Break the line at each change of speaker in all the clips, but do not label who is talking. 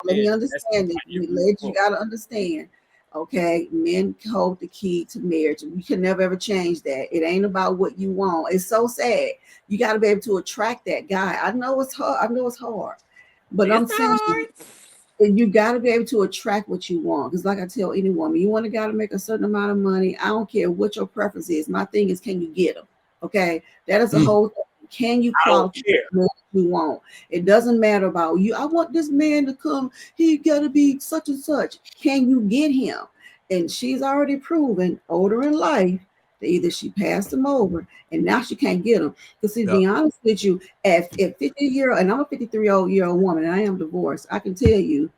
let me understand it. Ladies, you got to understand. Okay, men hold the key to marriage. You can never ever change that. It ain't about what you want. It's so sad. You got to be able to attract that guy. I know it's hard. I know it's hard, but I'm saying you got to be able to attract what you want. Because, like I tell any woman, you want a guy to make a certain amount of money. I don't care what your preference is. My thing is, can you get him? Okay, that is a whole thing. Can you qualify what you want? It doesn't matter about you. I want this man to come. He got to be such and such. Can you get him? And she's already proven older in life that either she passed him over and now she can't get him. Because to be honest with you, at 50-year-old, and I'm a 53-year-old woman, and I am divorced, I can tell you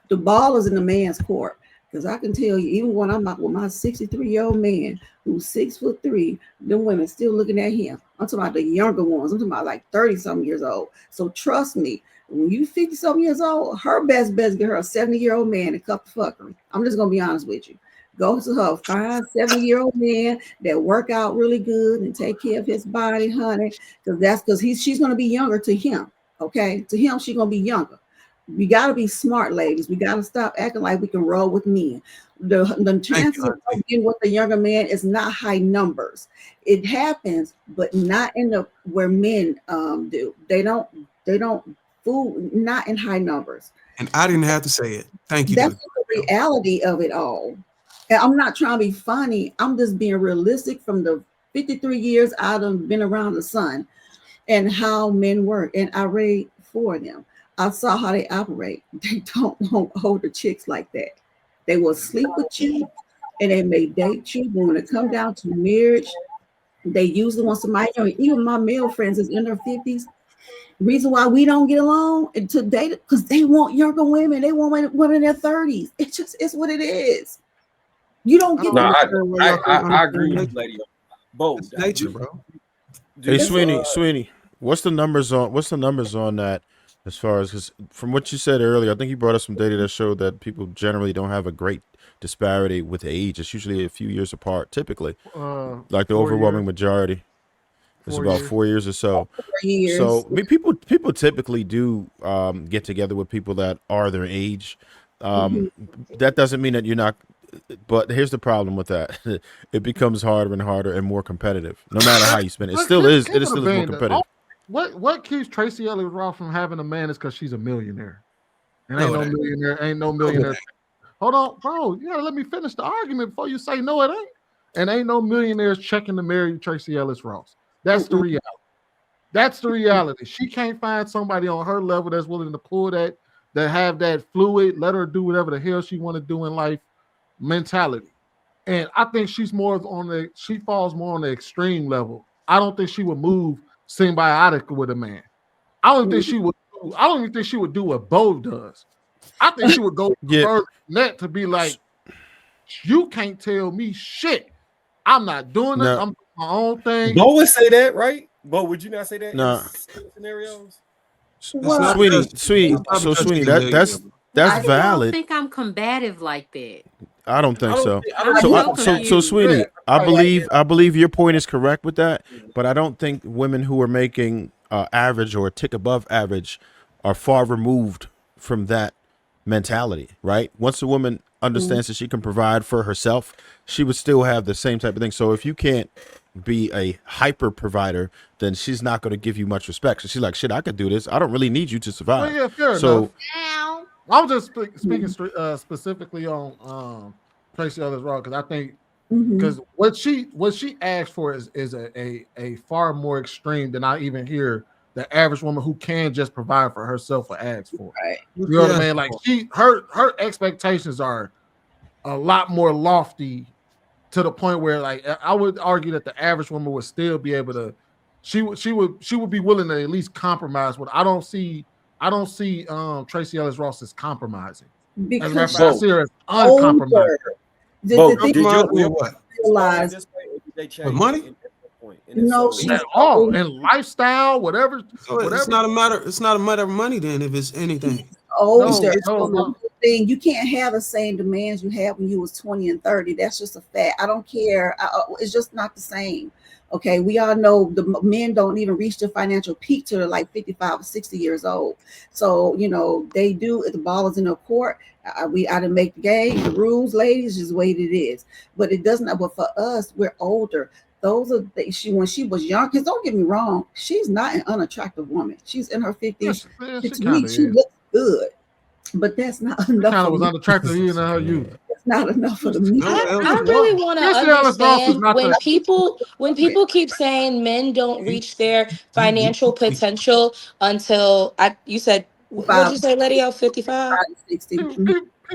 the ball is in the man's court. Because I can tell you, even when I'm out with my 63-year-old man who's 6'3", them women still looking at him. I'm talking about the younger ones. I'm talking about like 30-something years old. So trust me, when you 50-something years old, her best bet is get her a 70-year-old man and cut the fuckery. I'm just gonna be honest with you. Go to her, find 70-year-old man that work out really good and take care of his body, honey. Because she's gonna be younger to him. Okay, to him she's gonna be younger. We got to be smart, ladies. We got to stop acting like we can roll with men. The chances of getting with the younger man is not high numbers. It happens, but not in the where men do. They don't fool, not in high numbers.
And I didn't have to say it. Thank you.
That's the reality of it all. And I'm not trying to be funny. I'm just being realistic from the 53 years I've been around the sun and how men work. And I read for them. I saw how they operate. They don't want older chicks like that. They will sleep with you and they may date you. But when it comes down to marriage, they usually want somebody, even my male friends is in their 50s. The reason why we don't get along and to date because they want younger women. They want women in their 30s. It's what it is. You don't get
I agree with lady. Both
nature, bro.
Hey, Sweeney, what's the numbers on that? As far as, because from what you said earlier, I think you brought us some data that showed that people generally don't have a great disparity with age. It's usually a few years apart, typically. Like the overwhelming majority. It's about 4 years or so.
4 years.
So I mean, people typically do get together with people that are their age. That doesn't mean that you're not. But here's the problem with that: it becomes harder and harder and more competitive. No matter how you spend it, it still is more competitive.
What keeps Tracy Ellis Ross from having a man is because she's a millionaire. And ain't no millionaire. Hold on, bro. You gotta let me finish the argument before you say no, it ain't. And ain't no millionaires checking to marry Tracy Ellis Ross. That's the reality. That's the reality. She can't find somebody on her level that's willing to pull that have that fluid, let her do whatever the hell she want to do in life mentality. And I think she falls more on the extreme level. I don't think she would move symbiotic with a man. I don't think she would. I don't even think she would do what Bo does. I think she would go further than that to be like, you can't tell me shit. I'm not doing it. I'm doing my own thing.
Bo would say that, right? Bo, would you not say that?
No.
In scenarios.
Sweeney, that's valid.
I don't think I'm combative like that.
I don't think so. So Sweeney, I believe your point is correct with that, but I don't think women who are making average or a tick above average are far removed from that mentality, right? Once a woman understands that she can provide for herself, she would still have the same type of thing. So if you can't be a hyper provider, then she's not going to give you much respect. So she's like, shit, I could do this. I don't really need you to survive.
Well, yeah, fair enough. I was just speaking specifically on Tracy Ellis Ross because I think because what she asked for is a far more extreme than I even hear the average woman who can just provide for herself or ask for. Right. You know what I mean? Like her expectations are a lot more lofty to the point where like I would argue that the average woman would still be able to. She would be willing to at least compromise. But I don't see Tracy Ellis Ross as compromising. Because I see her as uncompromising.
Did you realize with money?
No,
at all. And lifestyle, whatever.
So it's not a matter of money then if it's anything.
Older. thing. You can't have the same demands you had when you was 20 and 30. That's just a fact. I don't care. It's just not the same. Okay, we all know the men don't even reach the financial peak till they're like 55 or 60 years old. So, they do, if the ball is in the court, I didn't make the game, the rules, ladies, just the way it is. But it doesn't, but for us, we're older. Those are when she was young, because don't get me wrong, she's not an unattractive woman. She's in her 50s. She looks good. But that's not enough.
Kind of was unattractive even in her youth.
It's not enough for the me.
I really want to understand when people keep saying men don't reach their financial potential until you said, what did you say, Lydia? 55?
60.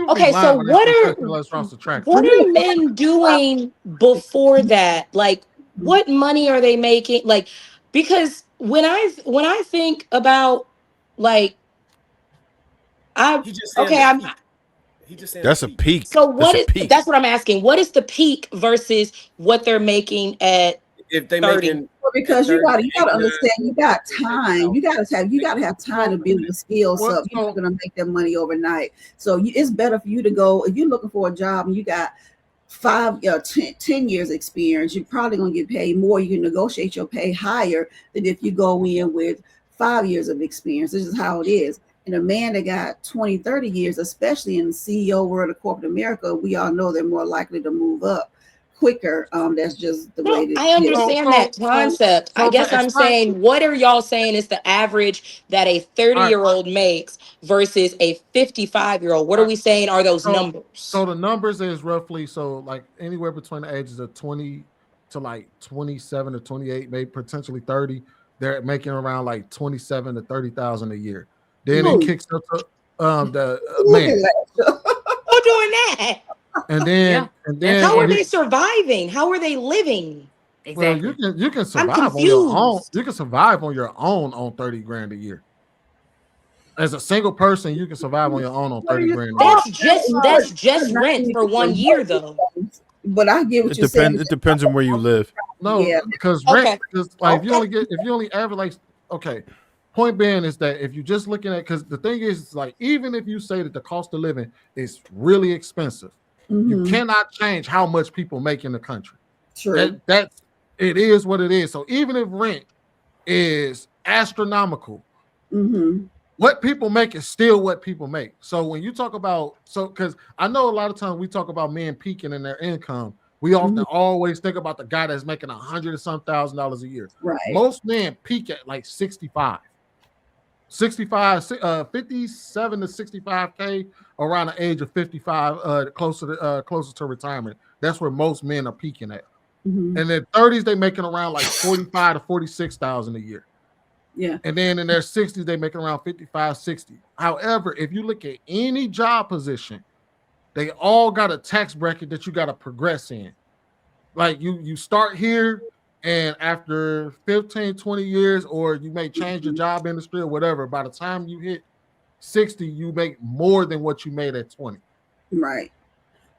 Okay, so what are men doing before that? Like, what money are they making? Like, because when I think about like
that's a peak.
So that's what I'm asking. What is the peak versus what they're making at
if they
30?
making
because you gotta understand, you got time. You gotta have time to build your skills up. You're not gonna make that money overnight. So it's better for you to go, if you're looking for a job and you got 10 years experience, you're probably gonna get paid more. You can negotiate your pay higher than if you go in with 5 years of experience. This is how it is. And a man that got 20, 30 years, especially in the CEO world of corporate America, we all know they're more likely to move up quicker. That's just the way
I understand that concept. I guess I'm saying, what are y'all saying is the average that a 30-year-old makes versus a 55-year-old? What are we saying are those numbers?
So the numbers is roughly, like anywhere between the ages of 20 to like 27 or 28, maybe potentially 30. They're making around like 27 to 30,000 a year. Then it kicks up to the man.
Who's doing that?
And then
how are they surviving? How are they living?
Exactly. Well, you can survive on your own. You can survive on your own on 30 grand a year. As a single person, you can survive on your own on 30 grand a year.
That's just rent for 1 year though.
But I get what you're saying.
It depends on where you live.
No, because rent is like if you only average like point being is that if you're just looking at, because the thing is like, even if you say that the cost of living is really expensive, you cannot change how much people make in the country.
True.
That's it is what it is. So even if rent is astronomical, what people make is still what people make. So when you talk about, because I know a lot of times we talk about men peaking in their income, we often always think about the guy that's making $100 or some $1,000 a year.
Right.
Most men peak at like 57 to 65K around the age of 55, closer to retirement. That's where most men are peaking at. In their 30s, they're making around like 45 to 46,000 a year.
Yeah.
And then in their 60s, they're making around 55, 60. However, if you look at any job position, they all got a tax bracket that you got to progress in. Like you start here, and after 15, 20 years, or you may change your job industry or whatever, by the time you hit 60, you make more than what you made at 20.
Right.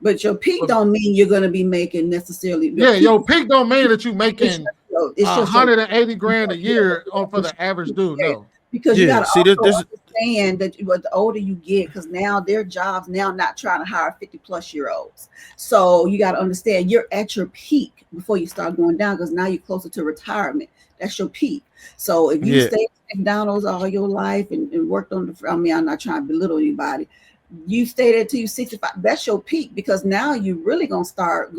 But your peak don't mean you're going to be making necessarily.
Your peak don't mean that you're making 180 grand a year for the average dude. No.
Because you got to understand that the older you get, because now their jobs not trying to hire 50-plus-year-olds. So you got to understand you're at your peak before you start going down, because now you're closer to retirement. That's your peak. So if you stay at McDonald's all your life and worked on I'm not trying to belittle anybody. You stay there till you're 65. That's your peak, because now you're really gonna start.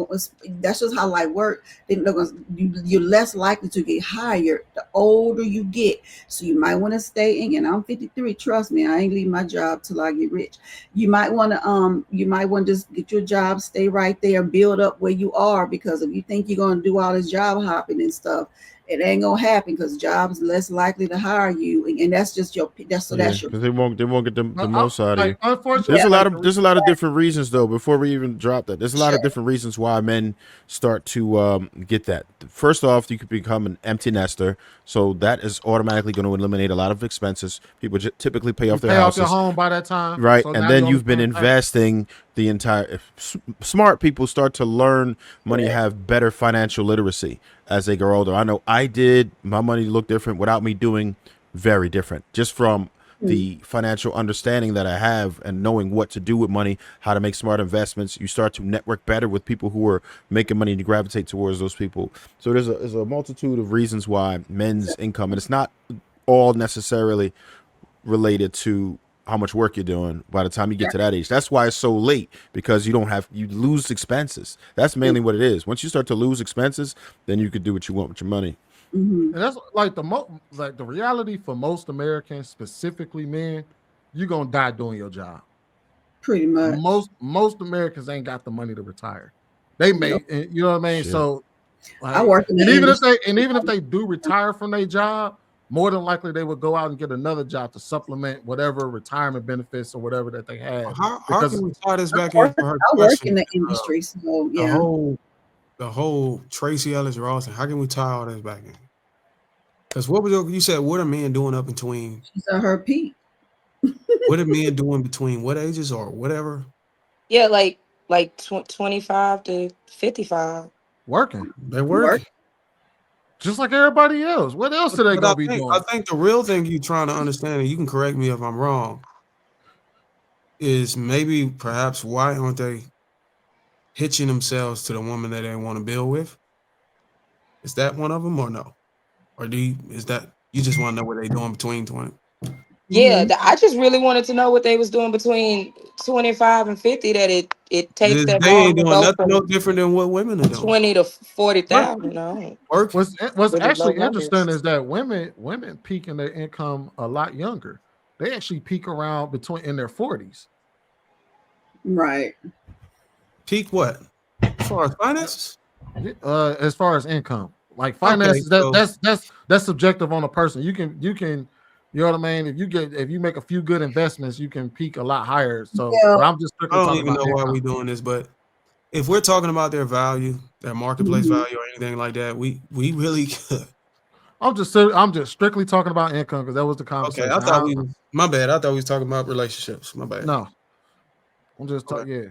That's just how life works. You're less likely to get hired the older you get. So you might want to stay in. And I'm 53. Trust me, I ain't leave my job till I get rich. You might want to just get your job, stay right there, build up where you are. Because if you think you're gonna do all this job hopping and stuff, it ain't gonna happen, because jobs less likely to hire you, and that's just your. That's your.
Because they won't get the most out of you.
Unfortunately,
there's a lot of different reasons though. Before we even drop that, there's a lot of different reasons why men start to get that. First off, you could become an empty nester, so that is automatically going to eliminate a lot of expenses. People typically pay off their houses,
off your home by that time,
right?
So
and then you've been investing the entire. Smart people start to learn money, have better financial literacy as they grow older. I know I did. My money looked different without me doing very different, just from the financial understanding that I have and knowing what to do with money, how to make smart investments, you start to network better with people who are making money and you gravitate towards those people. So there's a multitude of reasons why men's income, and it's not all necessarily related to how much work you're doing by the time you get to that age. That's why it's so late, because you lose expenses. That's mainly what it is. Once you start to lose expenses, then you could do what you want with your money.
And that's like the reality for most Americans, specifically men, you're gonna die doing your job.
Pretty much.
Most Americans ain't got the money to retire. They may, you know what I mean? Shit. So like,
I work in the
even if they do retire from their job, more than likely they would go out and get another job to supplement whatever retirement benefits or whatever that they have.
How can we tie this back in for her
I
question?
work in the industry, so yeah.
The whole Tracy Ellis Ross, how can we tie all this back in? Because what was you said? What are men doing up between?
She's at her peak.
What are men doing between what ages or whatever?
Yeah, like 25 to 55.
Working.
They're working.
Just like everybody else. What else are they gonna be doing?
I think the real thing you're trying to understand, and you can correct me if I'm wrong, is maybe perhaps why aren't they hitching themselves to the woman that they want to build with? Is that one of them or no? Or is that you just want to know what they're doing between 20?
Yeah, I just really wanted to know what they was doing between 25 and 50. That it takes that
they
long
ain't
to
doing
go
nothing no different than what women are doing.
20 to 40,000. No.
What's actually interesting is that women peak in their income a lot younger. They actually peak around in their 40s.
Right.
Peak what? As far as finances?
As far as income. Like finances, that's subjective on a person. You can, you know what I mean? If you make a few good investments, you can peak a lot higher. So but I'm just
I don't even know why we're doing this, but if we're talking about their value, their marketplace value, or anything like that, we really could.
I'm just strictly talking about income because that was the conversation.
Okay, my bad. I thought we was talking about relationships. My bad.
No, I'm just talking. Yeah.